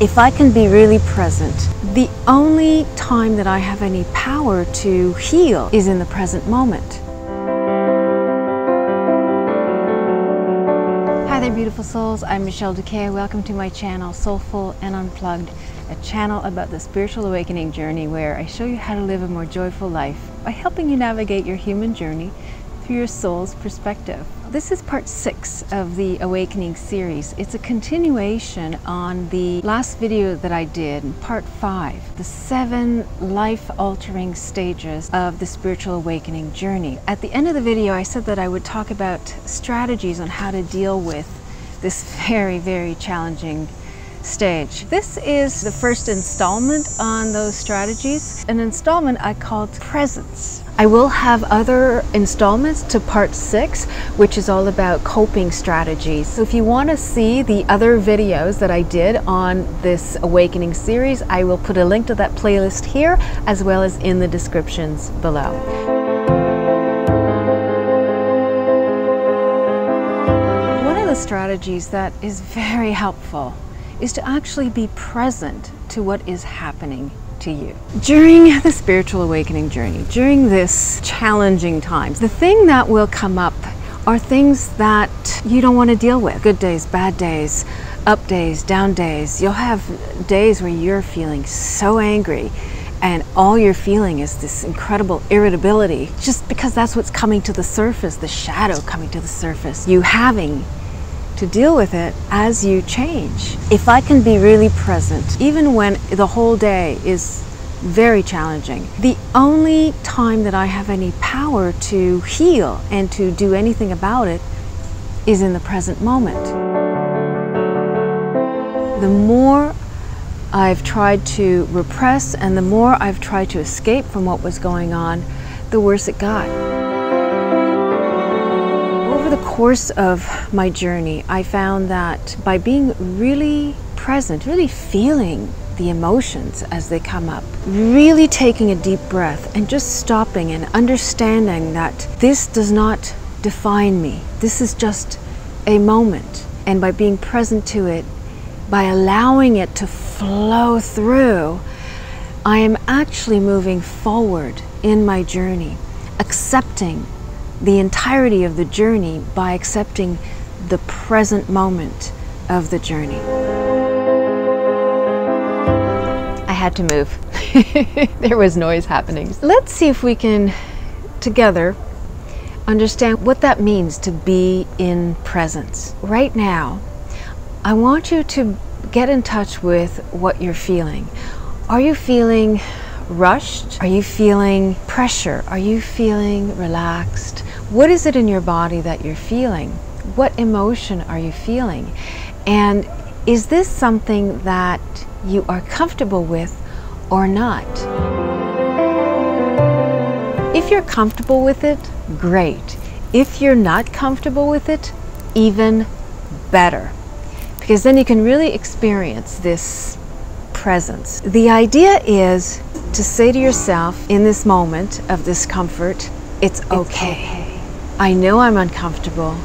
If I can be really present, the only time that I have any power to heal is in the present moment. Hi there, beautiful souls. I'm Michèle Duquet. Welcome to my channel, Soulful and Unplugged, a channel about the spiritual awakening journey where I show you how to live a more joyful life by helping you navigate your human journey through your soul's perspective. This is part 6 of the Awakening series. It's a continuation on the last video that I did, part 5, the 7 life-altering stages of the spiritual awakening journey. At the end of the video, I said that I would talk about strategies on how to deal with this very, very challenging stage. This is the first installment on those strategies, an installment I called Presence. I will have other installments to part 6, which is all about coping strategies. So if you want to see the other videos that I did on this awakening series, I will put a link to that playlist here as well as in the descriptions below. One of the strategies that is very helpful is to actually be present to what is happening to you. During the spiritual awakening journey, during this challenging times, the thing that will come up are things that you don't want to deal with. Good days, bad days, up days, down days. You'll have days where you're feeling so angry and all you're feeling is this incredible irritability just because that's what's coming to the surface, the shadow coming to the surface. You having to deal with it as you change. If I can be really present, even when the whole day is very challenging, the only time that I have any power to heal and to do anything about it is in the present moment. The more I've tried to repress and the more I've tried to escape from what was going on, the worse it got. Over the course of my journey, I found that by being really present, really feeling the emotions as they come up, really taking a deep breath and just stopping and understanding that this does not define me. This is just a moment. And by being present to it, by allowing it to flow through, I am actually moving forward in my journey, accepting the entirety of the journey by accepting the present moment of the journey. I had to move. There was noise happening. Let's see if we can together understand what that means to be in presence. Right now, I want you to get in touch with what you're feeling. Are you feeling rushed? Are you feeling pressure? Are you feeling relaxed? What is it in your body that you're feeling? What emotion are you feeling? And is this something that you are comfortable with or not? If you're comfortable with it, great. If you're not comfortable with it, even better. Because then you can really experience this presence. The idea is to say to yourself in this moment of discomfort, it's okay. I know I'm uncomfortable.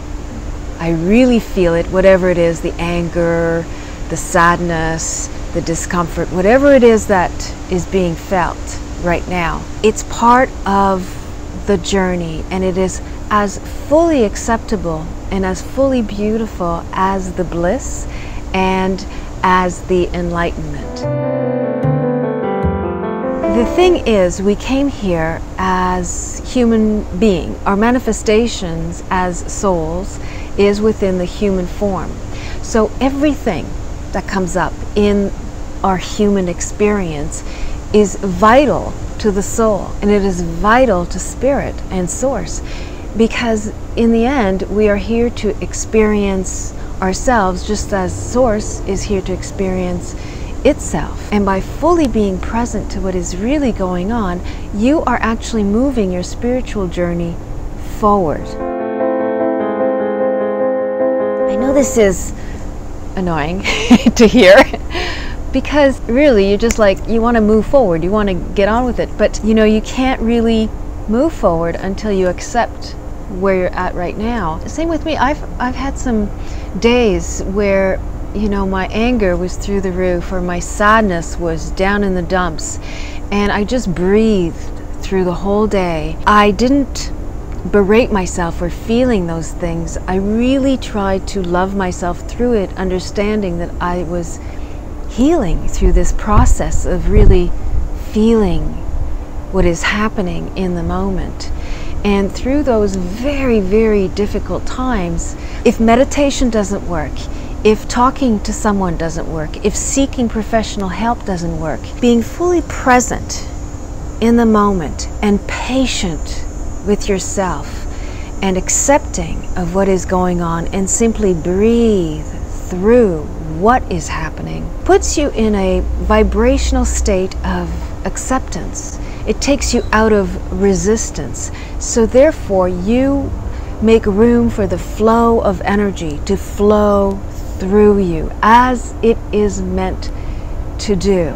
I really feel it, whatever it is, the anger, the sadness, the discomfort, whatever it is that is being felt right now. It's part of the journey and it is as fully acceptable and as fully beautiful as the bliss and as the enlightenment. The thing is, we came here as human beings. Our manifestations as souls is within the human form. So everything that comes up in our human experience is vital to the soul, and it is vital to spirit and source, because in the end we are here to experience ourselves just as source is here to experience itself. And by fully being present to what is really going on, you are actually moving your spiritual journey forward. I know this is annoying to hear because really you just like, you want to move forward, you want to get on with it, but you know, you can't really move forward until you accept where you're at right now. Same with me. I've had some days where you know, my anger was through the roof, or my sadness was down in the dumps, and I just breathed through the whole day. I didn't berate myself for feeling those things. I really tried to love myself through it, understanding that I was healing through this process of really feeling what is happening in the moment. And through those very, very difficult times, if meditation doesn't work, if talking to someone doesn't work, if seeking professional help doesn't work, being fully present in the moment and patient with yourself and accepting of what is going on and simply breathe through what is happening puts you in a vibrational state of acceptance. It takes you out of resistance. So therefore you make room for the flow of energy to flow through you as it is meant to do.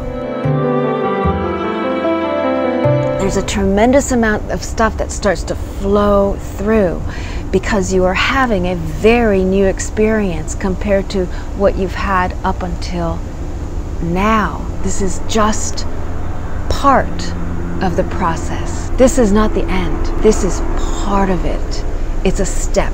There's a tremendous amount of stuff that starts to flow through because you are having a very new experience compared to what you've had up until now. This is just part of the process. This is not the end. This is part of it. It's a step.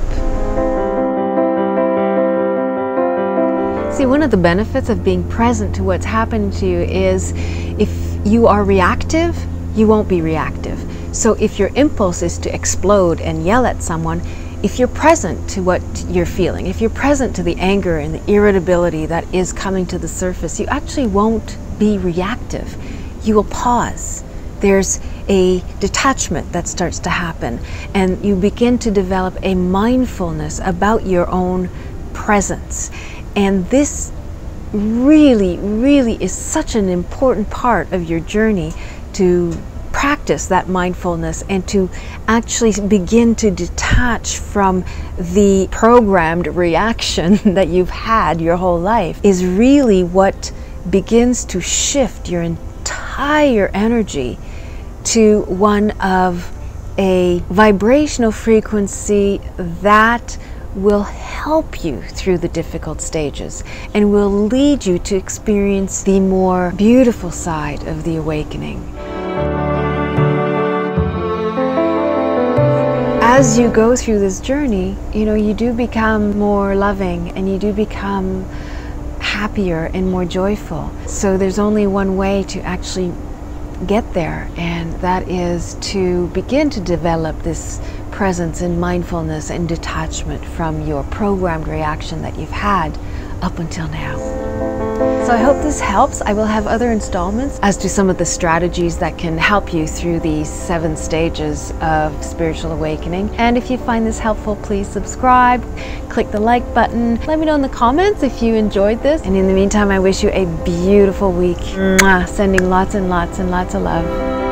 See, one of the benefits of being present to what's happening to you is if you are reactive, you won't be reactive. So if your impulse is to explode and yell at someone, if you're present to what you're feeling, if you're present to the anger and the irritability that is coming to the surface, you actually won't be reactive. You will pause. There's a detachment that starts to happen, and you begin to develop a mindfulness about your own presence. And this really, really is such an important part of your journey to practice that mindfulness and to actually begin to detach from the programmed reaction that you've had your whole life is really what begins to shift your entire energy to one of a vibrational frequency that will help you through the difficult stages and will lead you to experience the more beautiful side of the awakening. As you go through this journey, you do become more loving and you do become happier and more joyful. So there's only one way to actually get there, and that is to begin to develop this presence and mindfulness and detachment from your programmed reaction that you've had up until now. So I hope this helps. I will have other installments as to some of the strategies that can help you through these 7 stages of spiritual awakening. And if you find this helpful, please subscribe, click the like button. Let me know in the comments if you enjoyed this. And in the meantime, I wish you a beautiful week. Mwah. Sending lots and lots and lots of love.